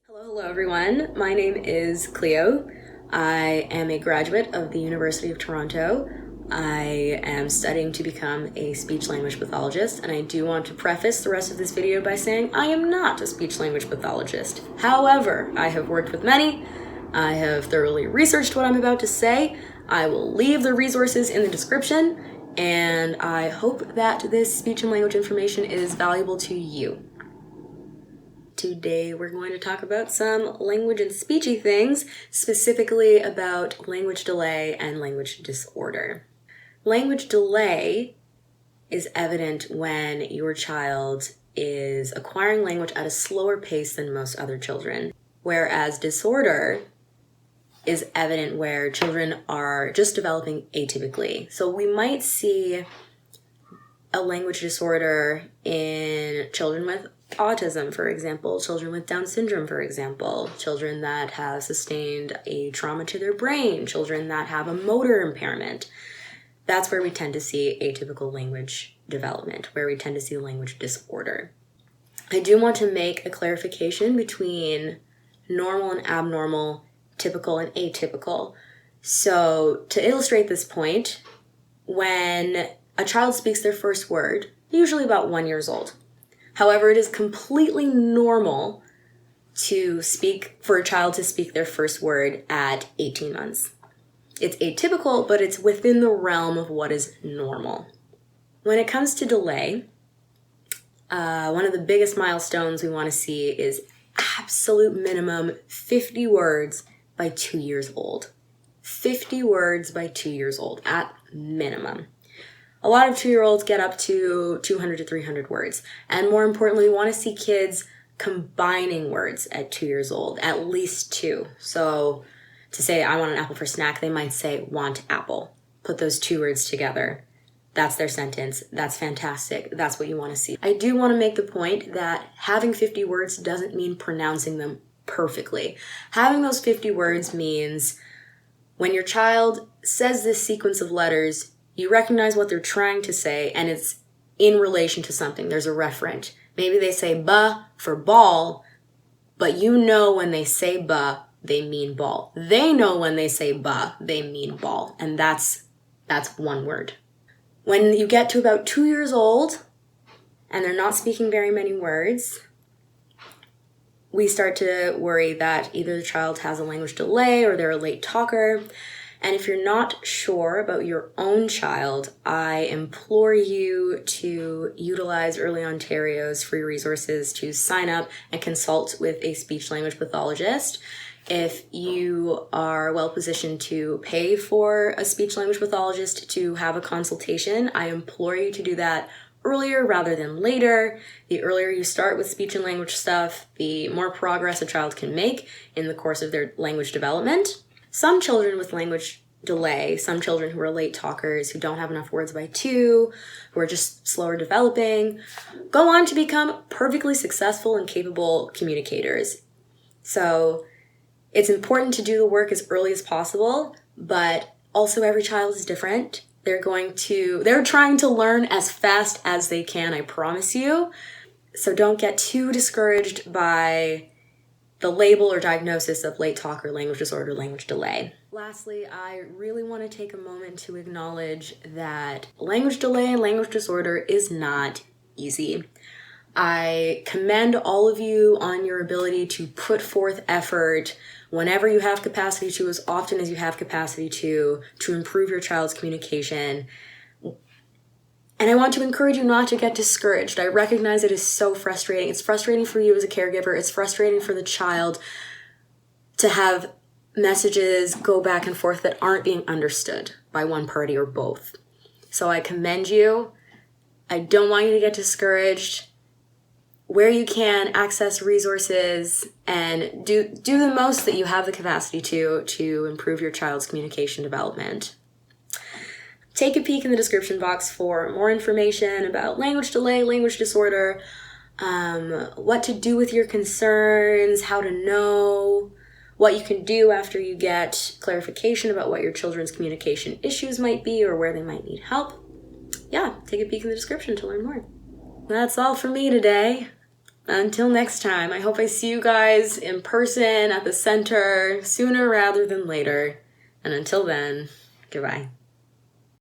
Hello everyone. My name is Cleo. I am a graduate of the University of Toronto. I am studying to become a speech-language pathologist, and I do want to preface the rest of this video by saying I am not a speech-language pathologist. However, I have worked with many. I have thoroughly researched what I'm about to say. I will leave the resources in the description, and I hope that this speech and language information is valuable to you. Today we're going to talk about some language and speechy things, specifically about language delay and language disorder. Language delay is evident when your child is acquiring language at a slower pace than most other children, whereas disorder is evident where children are just developing atypically. So we might see a language disorder in children with autism, for example, children with Down syndrome, for example, children that have sustained a trauma to their brain, children that have a motor impairment. That's where we tend to see atypical language development, where we tend to see language disorder. I do want to make a clarification between normal and abnormal, typical and atypical. So to illustrate this point, when a child speaks their first word, usually about 1 year old. However, it is completely normal for a child to speak their first word at 18 months. It's atypical, but it's within the realm of what is normal. When it comes to delay, one of the biggest milestones we want to see is absolute minimum 50 words by 2 years old. 50 words by 2 years old at minimum. A lot of 2-year-olds get up to 200 to 300 words. And more importantly, we want to see kids combining words at 2 years old, at least 2. So to say, I want an apple for snack, they might say, want apple. Put those 2 words together. That's their sentence. That's fantastic. That's what you want to see. I do want to make the point that having 50 words doesn't mean pronouncing them perfectly. Having those 50 words means when your child says this sequence of letters, you recognize what they're trying to say, and it's in relation to something. There's a referent. Maybe they say ba for ball, but you know when they say ba, they mean ball. They know when they say ba, they mean ball, and that's one word. When you get to about 2 years old, and they're not speaking very many words, we start to worry that either the child has a language delay or they're a late talker. And if you're not sure about your own child, I implore you to utilize Early Ontario's free resources to sign up and consult with a speech-language pathologist. If you are well positioned to pay for a speech-language pathologist to have a consultation, I implore you to do that earlier rather than later. The earlier you start with speech and language stuff, the more progress a child can make in the course of their language development. Some children with language delay, some children who are late talkers, who don't have enough words by 2, who are just slower developing, go on to become perfectly successful and capable communicators. So it's important to do the work as early as possible, but also every child is different. They're trying to learn as fast as they can, I promise you. So don't get too discouraged by the label or diagnosis of late talker, language disorder, language delay. Lastly, I really want to take a moment to acknowledge that language delay and language disorder is not easy. I commend all of you on your ability to put forth effort whenever you have capacity to, as often as you have capacity to improve your child's communication. And I want to encourage you not to get discouraged. I recognize it is so frustrating. It's frustrating for you as a caregiver. It's frustrating for the child to have messages go back and forth that aren't being understood by one party or both. So I commend you. I don't want you to get discouraged. Where you can, access resources and do the most that you have the capacity to improve your child's communication development. Take a peek in the description box for more information about language delay, language disorder, what to do with your concerns, how to know, what you can do after you get clarification about what your children's communication issues might be or where they might need help. Yeah, take a peek in the description to learn more. That's all for me today. Until next time, I hope I see you guys in person at the center sooner rather than later. And until then, goodbye.